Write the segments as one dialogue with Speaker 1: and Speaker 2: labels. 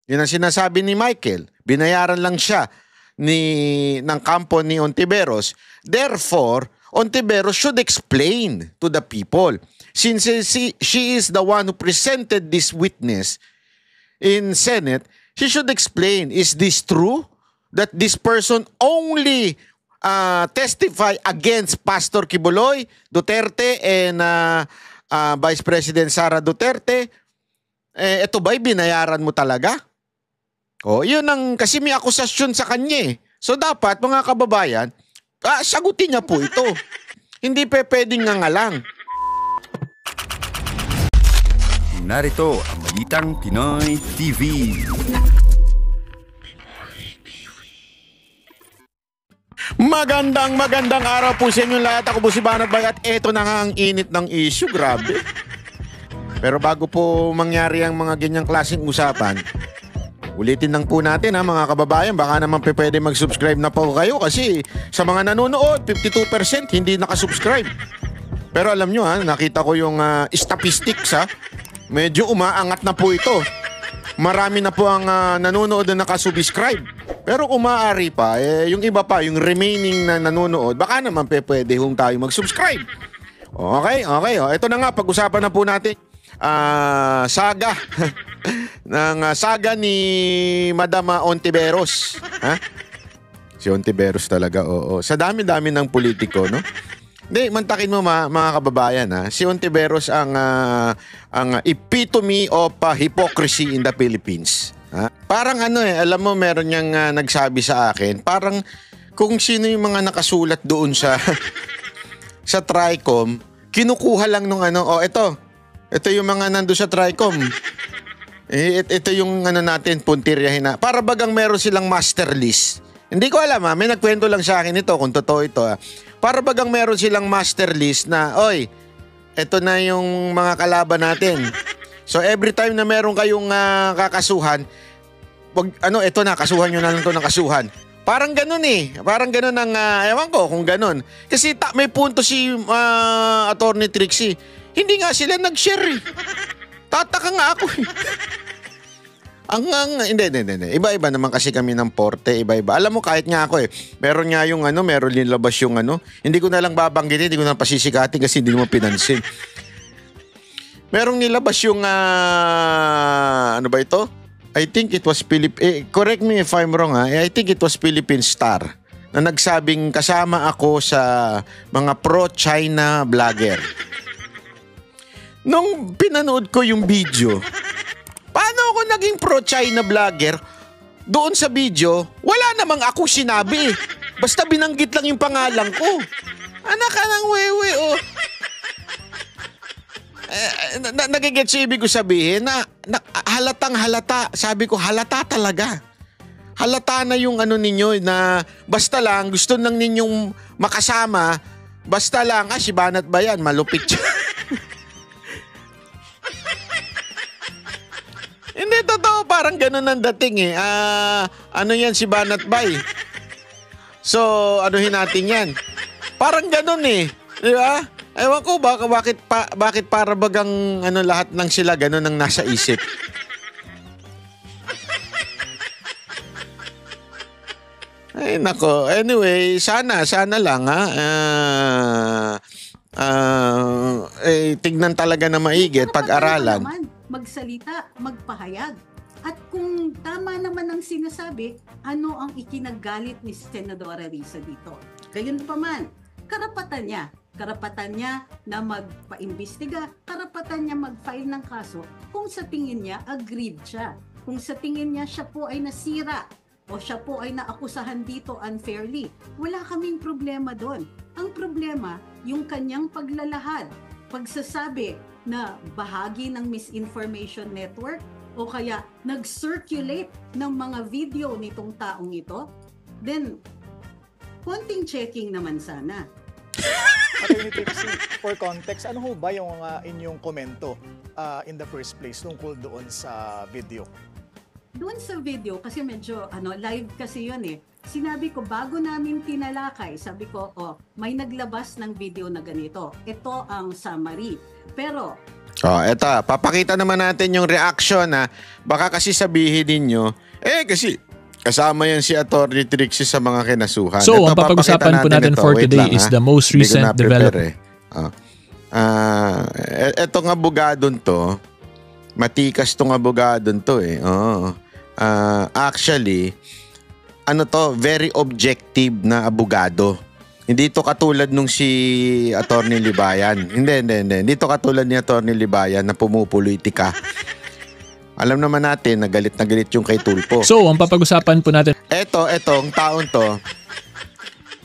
Speaker 1: Yun ang sinasabi ni Michael. Binayaran lang siya ng kampo ni Ontiveros. Therefore, Ontiveros should explain to the people. Since she is the one who presented this witness in Senate, she should explain, is this true? That this person only testify against Pastor Kibuloy Duterte and Vice President Sara Duterte? Ito ba'y binayaran mo talaga? Yun ang, kasi may akusasyon sa kanya eh. So dapat, mga kababayan, sagutin niya po ito. Hindi pwedeng ngangalang.
Speaker 2: Narito ang Balitang Pinoy TV.
Speaker 1: Magandang araw po sa inyong lahat. Ako po si Banat Bay at eto na nga ang init ng issue. Grabe. Pero bago po mangyari ang mga ganyang klaseng usapan, ulitin lang po natin mga kababayan, baka naman pwede mag-subscribe na po kayo kasi sa mga nanonood, 52% hindi nakasubscribe. Pero alam nyo nakita ko yung statistics medyo umaangat na po ito. Marami na po ang nanonood na nakasubscribe. Pero kung maaari pa, yung iba pa, yung remaining na nanonood, baka naman pwede tayo mag-subscribe. Okay. Ito na nga, pag-usapan na po natin saga saga ni Madam Ontiveros. Si Ontiveros talaga, oo. Sa dami-dami ng politiko, no? Hindi, mantakin mo mga kababayan, si Ontiveros ang epitome of hypocrisy in the Philippines. Parang alam mo, meron niyang nagsabi sa akin, parang kung sino yung mga nakasulat doon sa sa TRICOM, kinukuha lang nung ito yung mga nando sa TRICOM. Ito yung natin, puntiryahin na. Para bagang meron silang master list. Hindi ko alam may nagkwento lang sa akin ito kung totoo ito. Para bagang meron silang master list na, oy, ito na yung mga kalaban natin. So every time na meron kayong kakasuhan, ito na, kasuhan nyo na lang ito ng kasuhan. Parang ganun Parang ganun ang, ewan ko kung ganun. Kasi may punto si Attorney Trixie. Hindi nga sila nag-share Tataka nga ako Hindi. Iba-iba naman kasi kami ng porte, iba-iba. Alam mo, kahit nga ako meron nga yung meron nilabas yung hindi ko na lang babanggitin, hindi ko na pasisikatin kasi hindi mo pinansin. Merong nilabas yung, ano ba ito? I think it was correct me if I'm wrong I think it was Philippine Star na nagsabing kasama ako sa mga pro-China vlogger. Nung pinanood ko yung video, paano ako naging pro-China vlogger? Doon sa video, wala namang ako sinabi. Basta binanggit lang yung pangalan ko. Anak ka ng wewe, nagigets ibig ko sabihin na halatang halata. Sabi ko, halata talaga. Halata na yung ninyo na basta lang, gusto lang ninyong makasama. Basta lang, si Banat ba yan? Malupit siya. Hindi, totoo. Parang ganun ang dating yan si Banat Bay. So, anuhin natin yan. Parang ganun Di ba? Ewan ko, bakit para bagang lahat ng sila ganun ang nasa isip. Ay, nako. Anyway, sana lang tignan talaga na maigit, pag-aralan.
Speaker 3: Magsalita, magpahayag. At kung tama naman ang sinasabi, ano ang ikinagalit ni Senadora Risa dito? Gayunpaman, karapatan niya na magpaimbestiga, karapatan niya mag-file ng kaso kung sa tingin niya agreed siya. Kung sa tingin niya siya po ay nasira o siya po ay naakusahan dito unfairly, wala kaming problema doon. Ang problema, yung kanyang paglalahad, pagsasabi na bahagi ng misinformation network o kaya nag-circulate ng mga video nitong taong ito, then konting checking naman sana.
Speaker 4: Attorney Trixie, for context, ano ho ba yung inyong komento in the first place tungkol doon sa video?
Speaker 3: Doon sa video, kasi medyo live kasi yun Sinabi ko, bago namin tinalakay, sabi ko, may naglabas ng video na ganito. Ito ang summary. Pero,
Speaker 1: Eto, papakita naman natin yung reaction na baka kasi sabihin ninyo, kasi kasama yan si Atty. Trixie sa mga kinasuhan.
Speaker 5: So,
Speaker 1: Ito,
Speaker 5: ang papag-usapan po natin for
Speaker 1: Wait
Speaker 5: today
Speaker 1: lang,
Speaker 5: is
Speaker 1: ha?
Speaker 5: the most
Speaker 1: Hindi ko
Speaker 5: recent
Speaker 1: na-prepare,
Speaker 5: development.
Speaker 1: Etong abogadon to, matikas tong abogadon to actually, very objective na abogado. Hindi to katulad nung si Atty. Libayan. Hindi. Hindi to katulad ni Atty. Libayan na pumupolitika. Alam naman natin na galit yung kay Tulfo.
Speaker 5: So, ang papag-usapan po natin
Speaker 1: Etong taon to,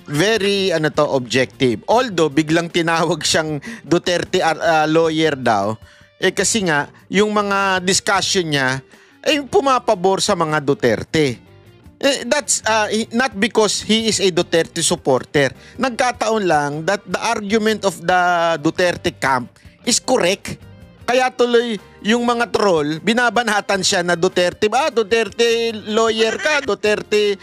Speaker 1: very objective. Although biglang tinawag siyang Duterte lawyer daw, kasi nga yung mga discussion niya ay pumapabor sa mga Duterte. That's not because he is a Duterte supporter. Nagkataon lang that the argument of the Duterte camp is correct. Kaya tuloy yung mga troll, binabanatan siya na Duterte. Duterte lawyer ka, Duterte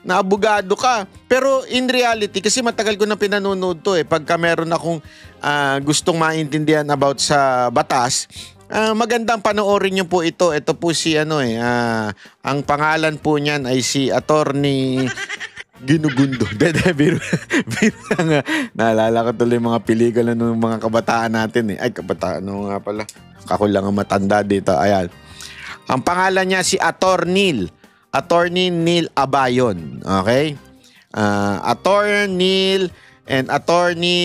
Speaker 1: na abogado ka. Pero in reality, kasi matagal ko na pinanonood to pagka meron akong gustong maintindihan about sa batas, magandang panoorin niyo po ito. Ito po si ang pangalan po niyan ay si Attorney Ginugundo. Biro nga. Naalala ko tuloy mga pelikula ng mga kabataan natin Ay, kabataan nga pala. Ako lang ang matanda dito. Ayan. Ang pangalan niya si Attorney Neil Abayon. Okay? Attorney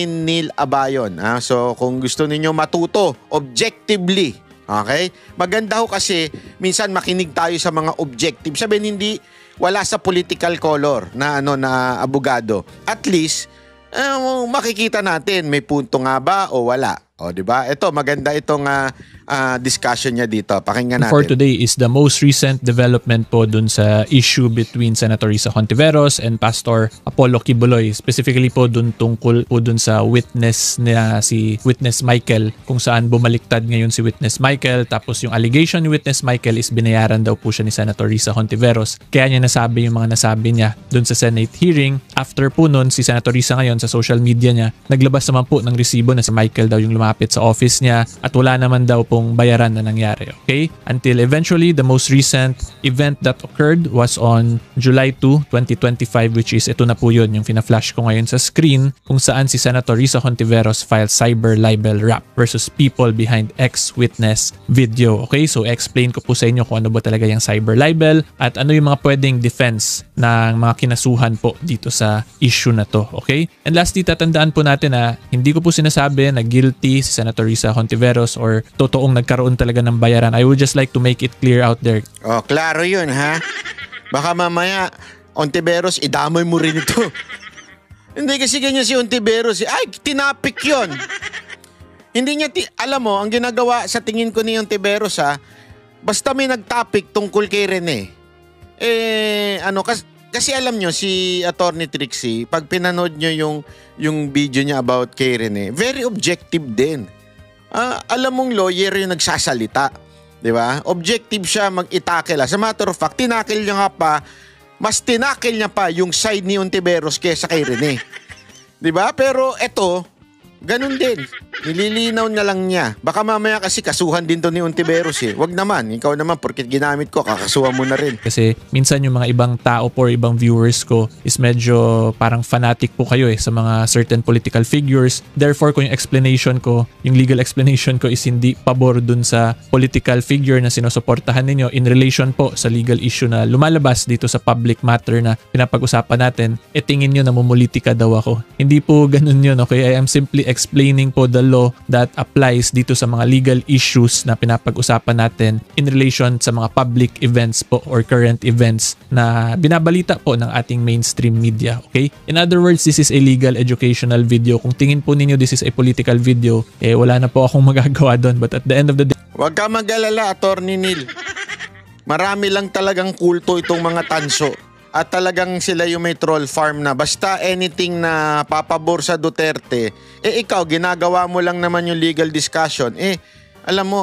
Speaker 1: Neil Abayon. So, kung gusto ninyo matuto objectively, okay? Maganda ho kasi minsan makinig tayo sa mga objective. Sabihin hindi wala sa political color na na abogado. At least makikita natin may punto nga ba o wala. O, di ba? Ito maganda itong discussion niya dito. Pakinggan natin.
Speaker 5: for today is the most recent development po dun sa issue between Senator Risa Hontiveros and Pastor Apollo Kibuloy. Specifically po dun tungkol po dun sa witness na si Witness Michael, kung saan bumaliktad ngayon si Witness Michael, tapos yung allegation ni Witness Michael is binayaran daw po siya ni Senator Risa Hontiveros. Kaya niya nasabi yung mga nasabi niya dun sa Senate hearing. After po nun, si Senator Risa ngayon sa social media niya, naglabas naman po ng resibo na si Michael daw yung lumapit sa office niya at wala naman daw pong bayaran na nangyari. Okay? Until eventually, the most recent event that occurred was on July 2, 2025, which is ito na po yun, yung fina-flash ko ngayon sa screen, kung saan si Senator Risa Hontiveros filed cyber libel rap versus people behind ex-witness video. Okay? So, explain ko po sa inyo kung ano ba talaga yung cyber libel at ano yung mga pwedeng defense ng mga kinasuhan po dito sa issue na to. Okay? And lastly, tatandaan po natin na hindi ko po sinasabi na guilty si Senator Risa Hontiveros or totoong nagkaroon talaga ng bayaran. I would just like to make it clear out there.
Speaker 1: Klaro yun, ha? Baka mamaya, Hontiveros, idamay mo rin ito. Hindi kasi ganyan si Hontiveros. Ay, tinapik yun. Hindi niya, alam mo, ang ginagawa sa tingin ko ni Hontiveros, basta may nagtopic tungkol kay Rene. Kasi alam nyo, si Atty. Trixie, pag pinanood nyo yung video niya about kay Rene, very objective din. Alam mong lawyer yung nagsasalita. Di ba? Objective siya mag-itakil. As a matter of fact, tinakil niya nga pa, mas tinakil niya pa yung side ni Hontiveros kesa kay Rene. Di ba? Pero eto, ganun din. Nililinaw na lang niya. Baka mamaya kasi kasuhan din to ni Hontiveros Wag naman. Ikaw naman, porkit ginamit ko, kakasuhan mo na rin.
Speaker 5: Kasi minsan yung mga ibang tao po or ibang viewers ko is medyo parang fanatic po kayo sa mga certain political figures. Therefore, kung yung explanation ko, yung legal explanation ko is hindi pabor dun sa political figure na sinusuportahan ninyo in relation po sa legal issue na lumalabas dito sa public matter na pinapag-usapan natin, tingin nyo na mumulitika daw ako. Hindi po ganun yun, okay? I am simply explaining po the law that applies dito sa mga legal issues na pinapag-usapan natin in relation sa mga public events po or current events na binabalita po ng ating mainstream media. Okay? In other words, this is a legal educational video. Kung tingin po ninyo this is a political video, wala na po akong magagawa doon. But at the end of the day,
Speaker 1: Huwag ka mag-alala, Atty. Neil. Marami lang talagang kulto itong mga tanso. At talagang sila yung may troll farm na basta anything na papabor sa Duterte, ikaw ginagawa mo lang naman yung legal discussion. Alam mo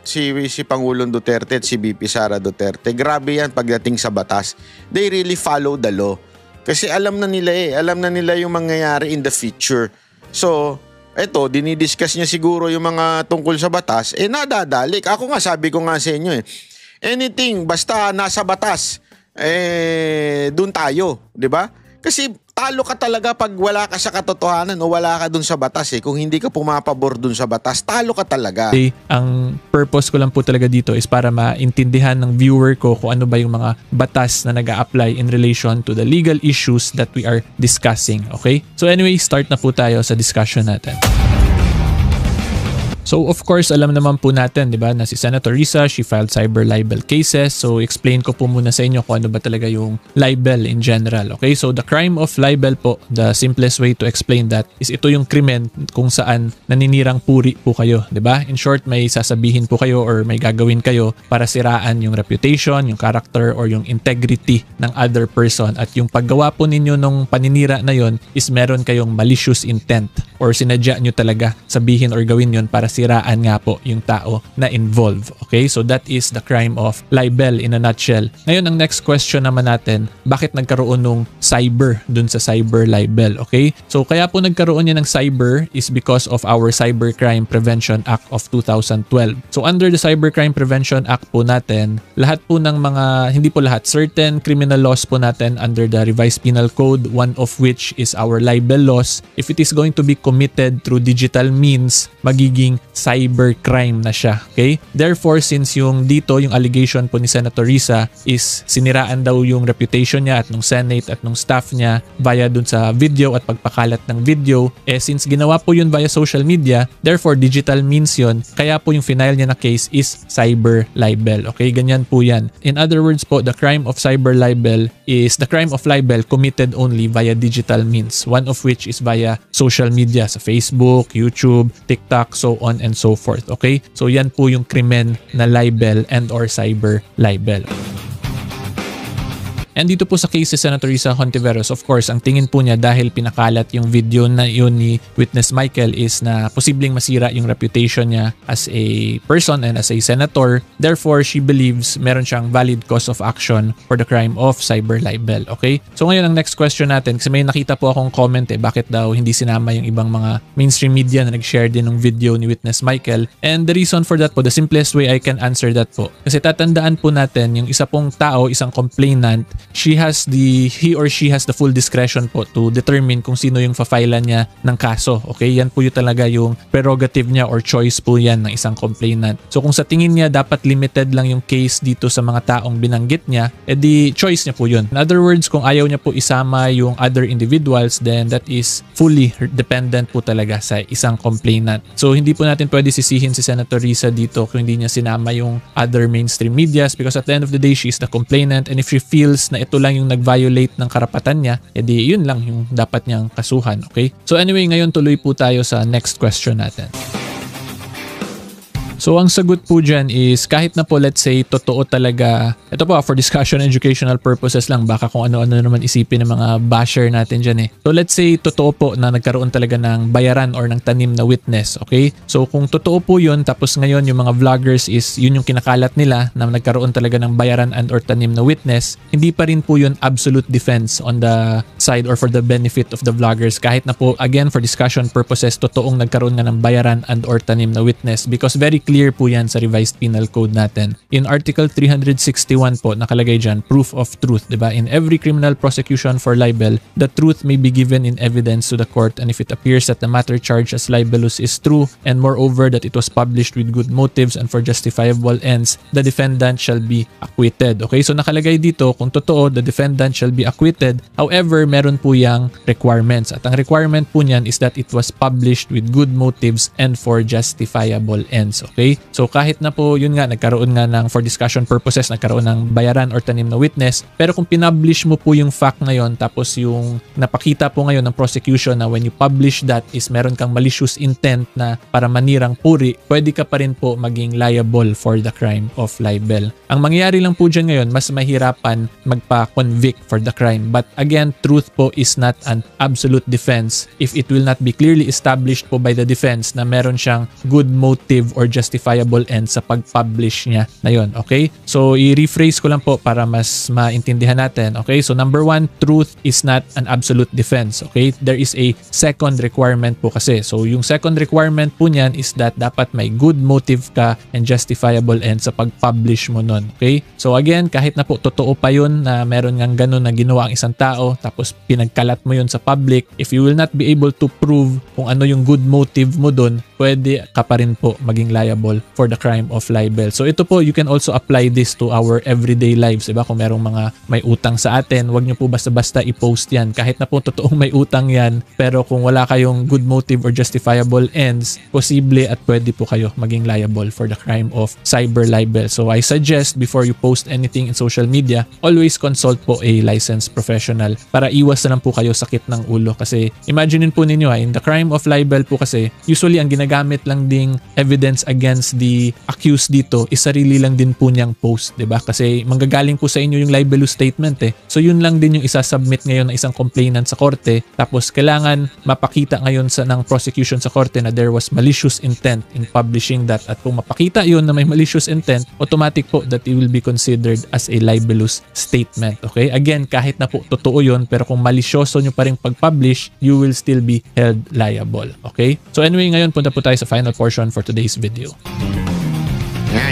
Speaker 1: si Pangulong Duterte at si VP Sara Duterte, grabe yan pagdating sa batas. They really follow the law. Kasi alam na nila yung mangyayari in the future. So, eto, dinidiscuss niya siguro yung mga tungkol sa batas, nadadalik. Ako nga, sabi ko nga sa inyo anything, basta nasa batas, dun tayo, di ba? Kasi talo ka talaga pag wala ka sa katotohanan o wala ka dun sa batas Kung hindi ka pumapabor dun sa batas, talo ka talaga.
Speaker 5: Okay, ang purpose ko lang po talaga dito is para maintindihan ng viewer ko kung ano ba yung mga batas na nag-a-apply in relation to the legal issues that we are discussing. Okay? So anyway, start na po tayo sa discussion natin. So of course, alam naman po natin, 'di ba, na si Senator Risa, she filed cyber libel cases. So explain ko po muna sa inyo kung ano ba talaga yung libel in general. Okay? So the crime of libel po, the simplest way to explain that is ito yung krimen kung saan naninirang puri po kayo, 'di ba? In short, may sasabihin po kayo or may gagawin kayo para siraan yung reputation, yung character or yung integrity ng other person, at yung paggawa po ninyo nung paninira na yon is meron kayong malicious intent or sinadya nyo talaga sabihin or gawin yon para siraan nga po yung tao na involved. Okay? So that is the crime of libel in a nutshell. Ngayon, ang next question naman natin, bakit nagkaroon nung cyber dun sa cyber libel? Okay? So kaya po nagkaroon yan ng cyber is because of our Cybercrime Prevention Act of 2012. So under the Cybercrime Prevention Act po natin, lahat po ng mga, hindi po lahat, certain criminal laws po natin under the Revised Penal Code, one of which is our libel laws. If it is going to be committed through digital means, magiging cybercrime na siya. Okay? Therefore, since yung dito, yung allegation po ni Senator Risa is siniraan daw yung reputation niya at nung Senate at nung staff niya via dun sa video at pagpakalat ng video, since ginawa po yun via social media, therefore digital means yun, kaya po yung final niya na case is cyber libel. Okay? Ganyan po yan. In other words po, the crime of cyber libel is the crime of libel committed only via digital means, one of which is via social media, sa Facebook, YouTube, TikTok, so on and so forth. Okay? So yan po yung krimen na libel and or cyber libel. And dito po sa case si Senator Risa Hontiveros, of course, ang tingin po niya dahil pinakalat yung video na yun ni Witness Michael is na posibleng masira yung reputation niya as a person and as a senator. Therefore, she believes meron siyang valid cause of action for the crime of cyber libel. Okay? So ngayon, ang next question natin, kasi may nakita po akong comment bakit daw hindi sinama yung ibang mga mainstream media na nag-share din ng video ni Witness Michael. And the reason for that po, the simplest way I can answer that po, kasi tatandaan po natin yung isa pong tao, isang complainant, he or she has the full discretion po to determine kung sino yung fa-filean niya ng kaso. Okay? Yan po yung talaga yung prerogative niya or choice po yan ng isang complainant. So kung sa tingin niya dapat limited lang yung case dito sa mga taong binanggit niya, edi choice niya po yun. In other words, kung ayaw niya po isama yung other individuals, then that is fully dependent po talaga sa isang complainant. So hindi po natin pwede sisihin si Senator Risa dito kung hindi niya sinama yung other mainstream medias, because at the end of the day, she is the complainant, and if she feels na ito lang yung nag-violate ng karapatan niya, edi yun lang yung dapat niyang kasuhan. Okay? So anyway, ngayon tuloy po tayo sa next question natin. So ang sagot po dyan is kahit na po let's say totoo talaga, ito po for discussion educational purposes lang, baka kung ano-ano naman isipin ng mga basher natin dyan So let's say totoo po na nagkaroon talaga ng bayaran or ng tanim na witness. Okay? So kung totoo po yun, tapos ngayon yung mga vloggers is yun yung kinakalat nila na nagkaroon talaga ng bayaran and or tanim na witness, hindi pa rin po yun absolute defense on the side or for the benefit of the vloggers, kahit na po again for discussion purposes totoong nagkaroon nga ng bayaran and or tanim na witness, because very clear po yan sa Revised Penal Code natin. In Article 361 po, nakalagay dyan, proof of truth, diba? In every criminal prosecution for libel, the truth may be given in evidence to the court, and if it appears that the matter charged as libelous is true, and moreover that it was published with good motives and for justifiable ends, the defendant shall be acquitted. Okay? So nakalagay dito, kung totoo, the defendant shall be acquitted. However, meron po yang requirements. At ang requirement po niyan is that it was published with good motives and for justifiable ends. Okay? So kahit na po yun nga, nagkaroon nga ng for discussion purposes, nagkaroon ng bayaran or tanim na witness, pero kung pinublish mo po yung fact ngayon, tapos yung napakita po ngayon ng prosecution na when you publish that is meron kang malicious intent na para manirang puri, pwede ka pa rin po maging liable for the crime of libel. Ang mangyayari lang po dyan ngayon, mas mahirapan magpa-convict for the crime. But again, truth po is not an absolute defense if it will not be clearly established po by the defense na meron siyang good motive or justification justifiable end sa pag-publish niya na yon. Okay? So, i-rephrase ko lang po para mas maintindihan natin. Okay? So, number 1, truth is not an absolute defense. Okay? There is a second requirement po kasi. So, yung second requirement po niyan is that dapat may good motive ka and justifiable end sa pag-publish mo nun. Okay? So, again, kahit na po totoo pa yun na meron ngang ganun na ginawa ang isang tao tapos pinagkalat mo yun sa public, if you will not be able to prove kung ano yung good motive mo dun, pwede ka pa rin po maging liable for the crime of libel. So ito po, you can also apply this to our everyday lives. Diba? Kung merong mga may utang sa atin, wag nyo po basta-basta i-post yan. Kahit na po totoong may utang yan, pero kung wala kayong good motive or justifiable ends, posible at pwede po kayo maging liable for the crime of cyber libel. So I suggest before you post anything in social media, always consult po a licensed professional para iwas na lang po kayo sakit ng ulo. Kasi imaginein po ninyo in the crime of libel po kasi, usually ang ginagamit lang ding evidence against the accused dito is sarili lang din po niyang post, 'di ba? Kasi manggagaling po sa inyo yung libelous statement eh. So yun lang din yung isasubmit ngayon ng isang complainant sa korte, tapos kailangan mapakita ngayon ng prosecution sa korte na there was malicious intent in publishing that, at kung mapakita yun na may malicious intent, automatic po that it will be considered as a libelous statement. Okay? Again, kahit na po totoo yun, pero kung malisyoso nyo pa rin pag-publish, you will still be held liable. Okay? So anyway, ngayon punta po tayo sa final portion for today's video.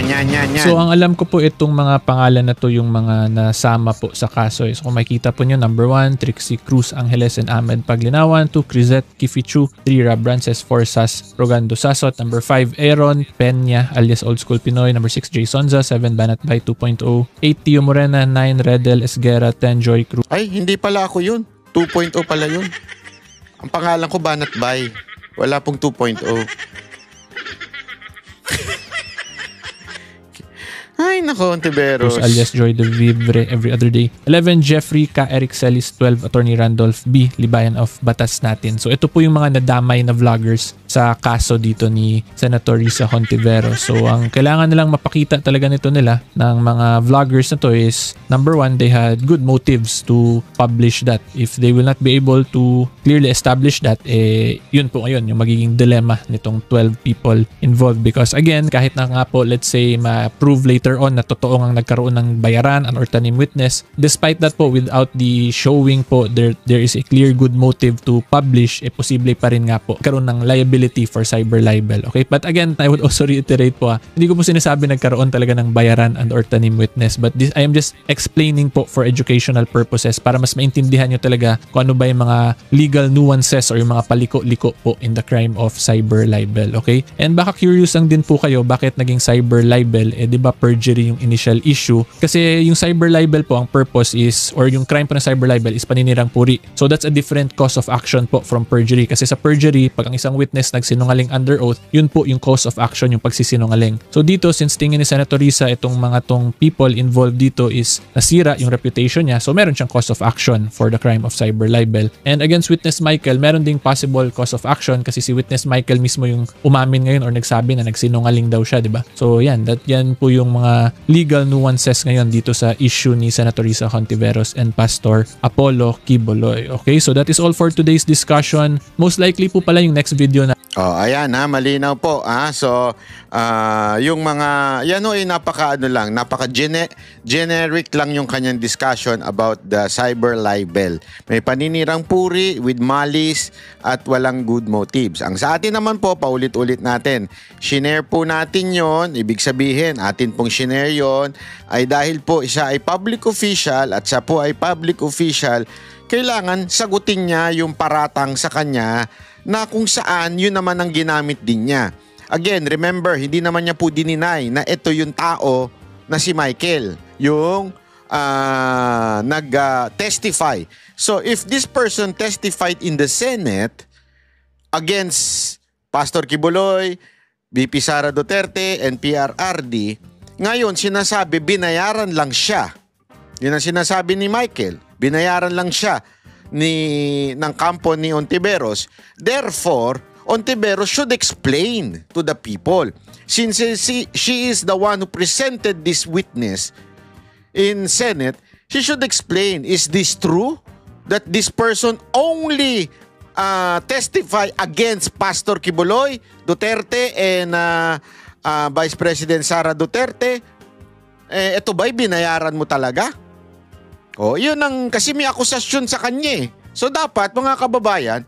Speaker 1: Yan.
Speaker 5: So ang alam ko po itong mga pangalan na to yung mga nasama po sa kaso. So kung makikita po nyo, number 1, Trixie Cruz Angeles and Ahmed Paglinawan. 2, Crisette Kifichu. 3, Rabrances Forsas Rogando Sasot. Number 5, Aaron Peña alias Old School Pinoy. Number 6, Jay Sonza. 7, Banat Bay 2.0. 8, Tio Morena. 9, Redel Esguera. 10, Joy Cruz.
Speaker 1: Ay, hindi pala ako yun. 2.0 pala yun. Ang pangalan ko, Banat Bay. Wala pong 2.0. Ay, nako, Ontiveros.
Speaker 5: Alias Joy de Vivre every other day. 11, Jeffrey K. Eric Celis. 12, Attorney Randolph B. Libayan of Batas Natin. So ito po yung mga nadamay na vloggers sa kaso dito ni Senator Risa Hontiveros. So ang kailangan nilang mapakita talaga nito nila ng mga vloggers na to is, number 1, they had good motives to publish that. If they will not be able to clearly establish that, yun po ngayon yung magiging dilemma nitong 12 people involved. Because again, kahit na nga po, let's say, ma-prove later on na totoo ngang nagkaroon ng bayaran or tanim witness, despite that po, without the showing po there is a clear good motive to publish, posible pa rin nga po karoon ng liability for cyber libel. Okay? But again, I would also reiterate po, hindi ko po sinasabi nagkaroon talaga ng bayaran and or tanim witness, but I am just explaining po for educational purposes para mas maintindihan nyo talaga kung ano ba yung mga legal nuances or yung mga paliko-liko po in the crime of cyber libel. Okay? And baka curious lang din po kayo bakit naging cyber libel, di ba perjury yung initial issue? Kasi yung cyber libel po, ang purpose is, or yung crime po ng cyber libel is paninirang puri. So that's a different cause of action po from perjury. Kasi sa perjury, pag ang isang witness nagsinungaling under oath, yun po yung cause of action, yung pagsisinungaling. So dito, since tingin ni Senator Risa itong mga tong people involved dito is nasira yung reputation niya, so meron siyang cause of action for the crime of cyber libel. And against witness Michael, meron ding possible cause of action kasi si witness Michael mismo yung umamin ngayon or nagsabi na nagsinungaling daw siya, di ba? So yan po yung mga legal nuances ngayon dito sa issue ni Senator Risa Hontiveros and Pastor Apollo Quiboloy. Okay, so that is all for today's discussion. Most likely po pala yung next video na
Speaker 1: Ayan malinaw po. So, yung mga, yan napaka generic lang yung kanyang discussion about the cyber libel. May paninirang puri with malice at walang good motives. Ang sa atin naman po, paulit-ulit natin, shinare po natin yon. Ibig sabihin, atin pong shinare yon ay dahil po siya ay public official at siya po ay public official, kailangan sagutin niya yung paratang sa kanya na kung saan yun naman ang ginamit din niya. Again, remember, hindi naman niya po dininay na ito yung tao na si Michael, yung nag-testify. So, if this person testified in the Senate against Pastor Quiboloy, VP Sara Duterte, and PRRD, ngayon sinasabi binayaran lang siya. Yun ang sinasabi ni Michael. Binayaran lang siya ng kampo ni Ontiveros. Therefore, Ontiveros should explain to the people. Since she is the one who presented this witness in Senate, she should explain, is this true? That this person only testify against Pastor Quiboloy, Duterte, and Vice President Sara Duterte, ito ba'y binayaran mo talaga? Yun ang, kasi may akusasyon sa kanya eh. So dapat mga kababayan,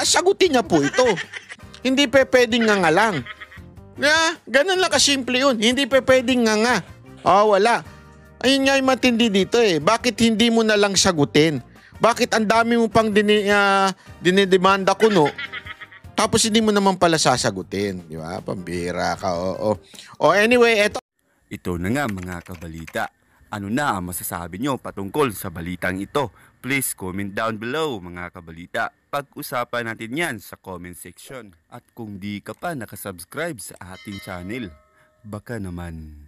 Speaker 1: sagutin niya po ito. Hindi pwedeng nga lang. Ganun lang kasimple yun. Hindi pwedeng nga. Wala. Ayun nga yung matindi dito eh. Bakit hindi mo na lang sagutin? Bakit ang dami mo pang dinidemanda kuno? Tapos hindi mo naman pala sasagutin. Di ba? Pambira ka. Anyway, eto.
Speaker 2: Ito na nga mga kabalita. Ano na ang masasabi nyo patungkol sa balitang ito? Please comment down below mga kabalita. Pag-usapan natin yan sa comment section. At kung di ka pa nakasubscribe sa ating channel, baka naman